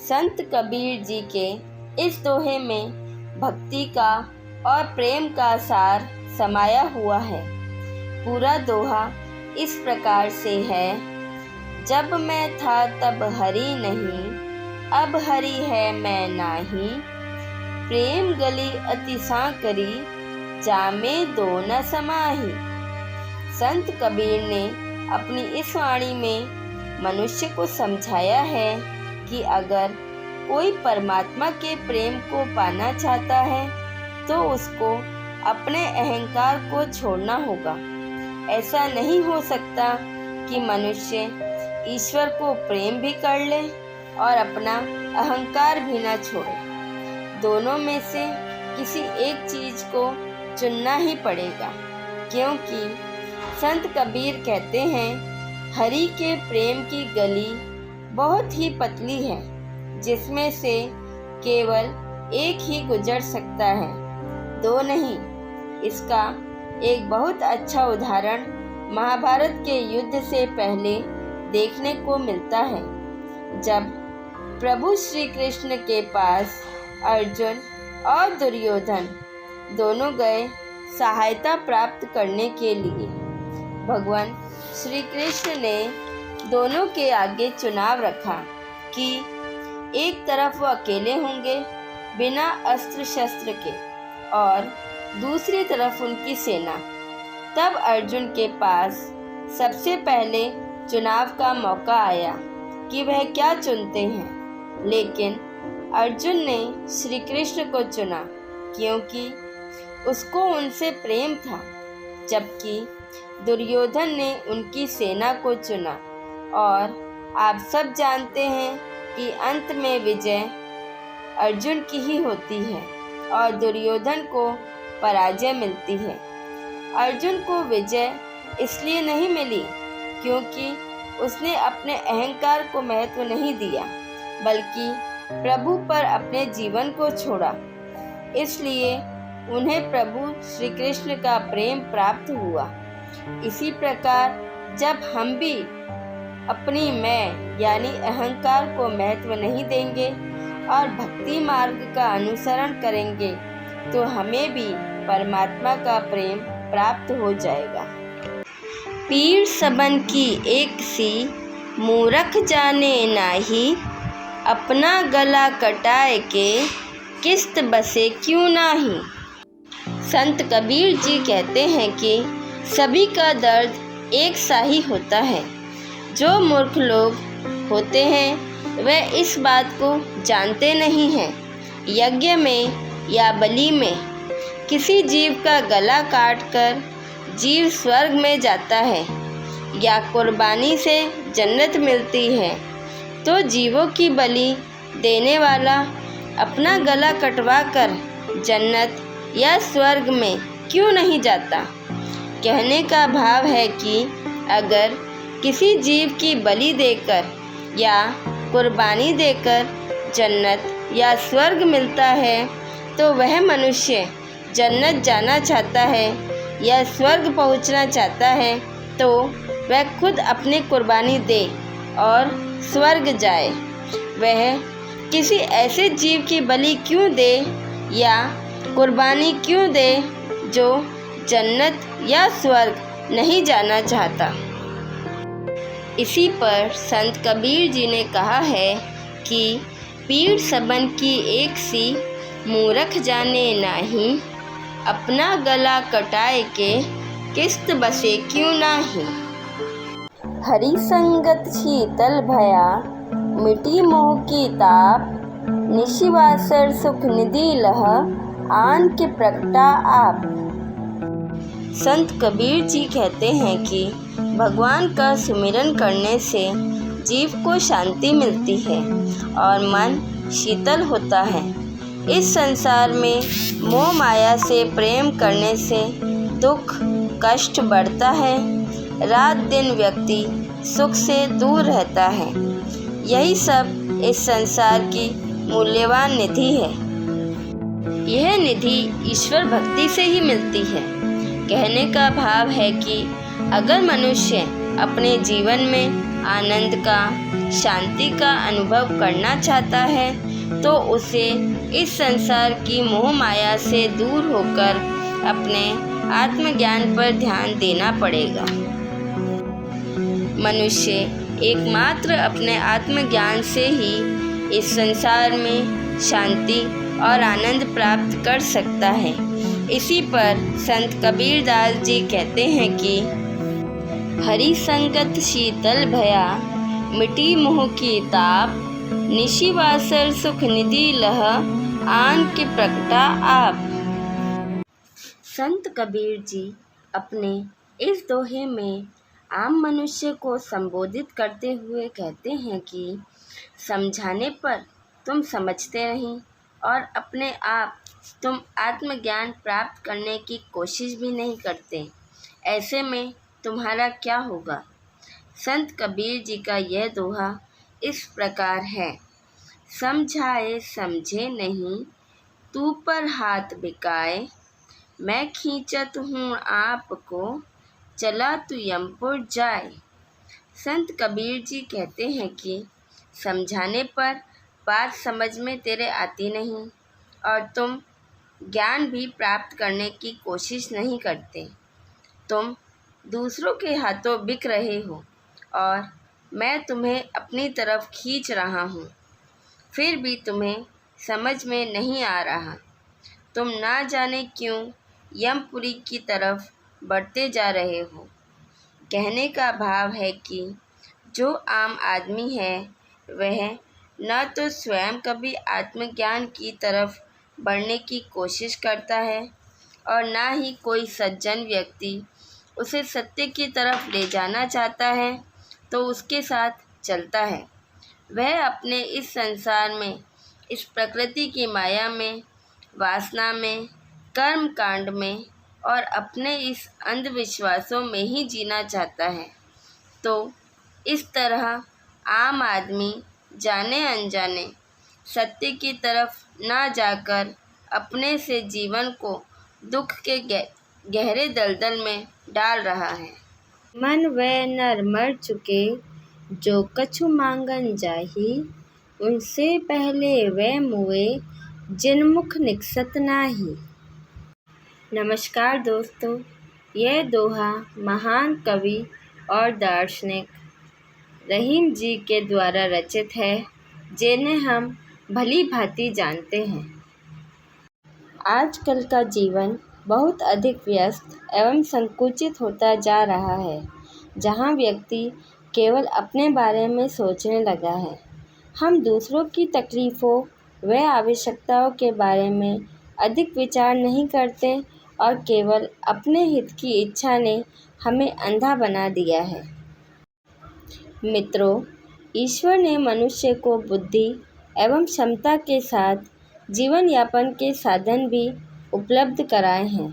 संत कबीर जी के इस दोहे में भक्ति का और प्रेम का सार समाया हुआ है। पूरा दोहा इस प्रकार से है। जब मैं था तब हरि नहीं, अब हरि है मैं नाही। प्रेम गली अति सांकरी, जामे दो न समाही। संत कबीर ने अपनी इस वाणी में मनुष्य को समझाया है कि अगर कोई परमात्मा के प्रेम को पाना चाहता है तो उसको अपने अहंकार को छोड़ना होगा। ऐसा नहीं हो सकता कि मनुष्य ईश्वर को प्रेम भी कर ले और अपना अहंकार भी ना छोड़े। दोनों में से किसी एक चीज को चुनना ही पड़ेगा, क्योंकि संत कबीर कहते हैं हरि के प्रेम की गली बहुत ही पतली है, जिसमें से केवल एक ही गुजर सकता है, दो नहीं। इसका एक बहुत अच्छा उदाहरण महाभारत के युद्ध से पहले देखने को मिलता है। जब प्रभु श्री कृष्ण के पास अर्जुन और दुर्योधन दोनों गए सहायता प्राप्त करने के लिए, भगवान श्री कृष्ण ने दोनों के आगे चुनाव रखा कि एक तरफ वो अकेले होंगे बिना अस्त्र शस्त्र के और दूसरी तरफ उनकी सेना। तब अर्जुन के पास सबसे पहले चुनाव का मौका आया कि वह क्या चुनते हैं, लेकिन अर्जुन ने श्री कृष्ण को चुना क्योंकि उसको उनसे प्रेम था, जबकि दुर्योधन ने उनकी सेना को चुना। और आप सब जानते हैं कि अंत में विजय अर्जुन की ही होती है और दुर्योधन को पराजय मिलती है। अर्जुन को विजय इसलिए नहीं मिली क्योंकि उसने अपने अहंकार को महत्व नहीं दिया, बल्कि प्रभु पर अपने जीवन को छोड़ा। इसलिए उन्हें प्रभु श्री कृष्ण का प्रेम प्राप्त हुआ। इसी प्रकार जब हम भी अपनी मैं यानी अहंकार को महत्व नहीं देंगे और भक्ति मार्ग का अनुसरण करेंगे तो हमें भी परमात्मा का प्रेम प्राप्त हो जाएगा। पीर सबन की एक सी, मूरख जाने नाही। अपना गला कटाए के, किस्त बसे क्यों नाही। संत कबीर जी कहते हैं कि सभी का दर्द एक सा ही होता है। जो मूर्ख लोग होते हैं वह इस बात को जानते नहीं हैं। यज्ञ में या बलि में किसी जीव का गला काटकर जीव स्वर्ग में जाता है या कुर्बानी से जन्नत मिलती है, तो जीवों की बलि देने वाला अपना गला कटवाकर जन्नत या स्वर्ग में क्यों नहीं जाता। कहने का भाव है कि अगर किसी जीव की बलि देकर या कुर्बानी देकर जन्नत या स्वर्ग मिलता है तो वह मनुष्य जन्नत जाना चाहता है या स्वर्ग पहुंचना चाहता है तो वह खुद अपनी कुर्बानी दे और स्वर्ग जाए। वह किसी ऐसे जीव की बलि क्यों दे या कुर्बानी क्यों दे जो जन्नत या स्वर्ग नहीं जाना चाहता। इसी पर संत कबीर जी ने कहा है कि पीर सबन की एक सी, मूरख जाने नाही। अपना गला कटाए के, किस्त बसे क्यों नाही। हरि संगत शीतल भया, मिटी मोह की ताप। निशिवासर सुख निधि लह, आन के प्रगटा आप। संत कबीर जी कहते हैं कि भगवान का सुमिरन करने से जीव को शांति मिलती है और मन शीतल होता है। इस संसार में मोह माया से प्रेम करने से दुख कष्ट बढ़ता है। रात दिन व्यक्ति सुख से दूर रहता है। यही सब इस संसार की मूल्यवान निधि है। यह निधि ईश्वर भक्ति से ही मिलती है। कहने का भाव है कि अगर मनुष्य अपने जीवन में आनंद का, शांति का अनुभव करना चाहता है तो उसे इस संसार की मोह माया से दूर होकर अपने आत्मज्ञान पर ध्यान देना पड़ेगा। मनुष्य एकमात्र अपने आत्मज्ञान से ही इस संसार में शांति और आनंद प्राप्त कर सकता है। इसी पर संत कबीरदास जी कहते हैं कि हरि संगत शीतल भया, मिटी मोह की ताप, निशिवासर सुख निधि लह, आन के प्रगटा आप। संत कबीर जी अपने इस दोहे में आम मनुष्य को संबोधित करते हुए कहते हैं कि समझाने पर तुम समझते नहीं और अपने आप तुम आत्मज्ञान प्राप्त करने की कोशिश भी नहीं करते, ऐसे में तुम्हारा क्या होगा। संत कबीर जी का यह दोहा इस प्रकार है। समझाए समझे नहीं, तू पर हाथ बिकाए, मैं खींचत हूँ आपको, चला तू यमपुर जाए। संत कबीर जी कहते हैं कि समझाने पर बात समझ में तेरे आती नहीं और तुम ज्ञान भी प्राप्त करने की कोशिश नहीं करते। तुम दूसरों के हाथों बिक रहे हो और मैं तुम्हें अपनी तरफ खींच रहा हूँ, फिर भी तुम्हें समझ में नहीं आ रहा। तुम ना जाने क्यों यमपुरी की तरफ बढ़ते जा रहे हो। कहने का भाव है कि जो आम आदमी है वह न तो स्वयं कभी आत्मज्ञान की तरफ बढ़ने की कोशिश करता है और ना ही कोई सज्जन व्यक्ति उसे सत्य की तरफ ले जाना चाहता है तो उसके साथ चलता है। वह अपने इस संसार में, इस प्रकृति की माया में, वासना में, कर्म कांड में और अपने इस अंधविश्वासों में ही जीना चाहता है। तो इस तरह आम आदमी जाने अनजाने सत्य की तरफ ना जाकर अपने से जीवन को दुख के गहरे दलदल में डाल रहा है। मन वह नर मर चुके, जो कछु मांगन जाही, उनसे पहले वह मुए, जिन मुख निकसत नाही। नमस्कार दोस्तों, यह दोहा महान कवि और दार्शनिक रहीम जी के द्वारा रचित है, जिन्हें हम भली भांति जानते हैं। आजकल का जीवन बहुत अधिक व्यस्त एवं संकुचित होता जा रहा है, जहां व्यक्ति केवल अपने बारे में सोचने लगा है। हम दूसरों की तकलीफ़ों व आवश्यकताओं के बारे में अधिक विचार नहीं करते और केवल अपने हित की इच्छा ने हमें अंधा बना दिया है। मित्रों, ईश्वर ने मनुष्य को बुद्धि एवं क्षमता के साथ जीवन यापन के साधन भी उपलब्ध कराए हैं।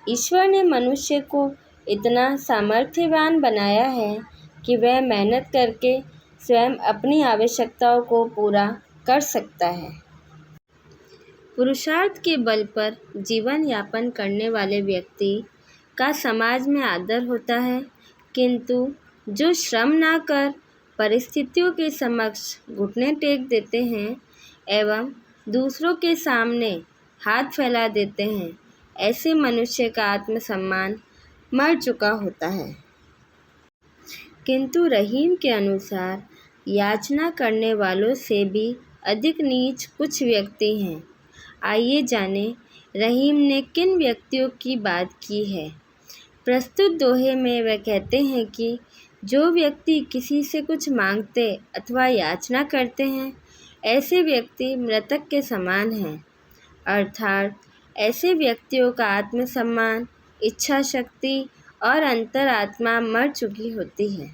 ईश्वर ने मनुष्य को इतना सामर्थ्यवान बनाया है कि वह मेहनत करके स्वयं अपनी आवश्यकताओं को पूरा कर सकता है। पुरुषार्थ के बल पर जीवन यापन करने वाले व्यक्ति का समाज में आदर होता है, किंतु जो श्रम ना कर परिस्थितियों के समक्ष घुटने टेक देते हैं एवं दूसरों के सामने हाथ फैला देते हैं, ऐसे मनुष्य का आत्मसम्मान मर चुका होता है। किंतु रहीम के अनुसार याचना करने वालों से भी अधिक नीच कुछ व्यक्ति हैं। आइए जाने रहीम ने किन व्यक्तियों की बात की है। प्रस्तुत दोहे में वह कहते हैं कि जो व्यक्ति किसी से कुछ मांगते अथवा याचना करते हैं, ऐसे व्यक्ति मृतक के समान हैं, अर्थात ऐसे व्यक्तियों का आत्मसम्मान, इच्छा शक्ति और अंतरात्मा मर चुकी होती है।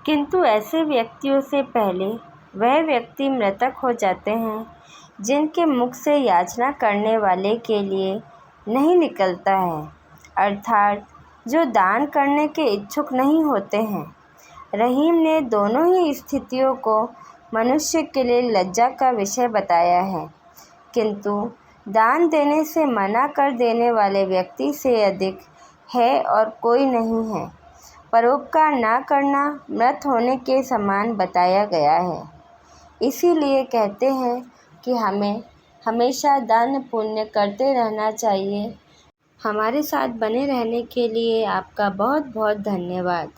किंतु ऐसे व्यक्तियों से पहले वह व्यक्ति मृतक हो जाते हैं जिनके मुख से याचना करने वाले के लिए नहीं निकलता है, अर्थात जो दान करने के इच्छुक नहीं होते हैं। रहीम ने दोनों ही स्थितियों को मनुष्य के लिए लज्जा का विषय बताया है, किंतु दान देने से मना कर देने वाले व्यक्ति से अधिक है और कोई नहीं है। परोपकार ना करना मृत होने के समान बताया गया है। इसीलिए कहते हैं कि हमें हमेशा दान पुण्य करते रहना चाहिए। हमारे साथ बने रहने के लिए आपका बहुत बहुत धन्यवाद।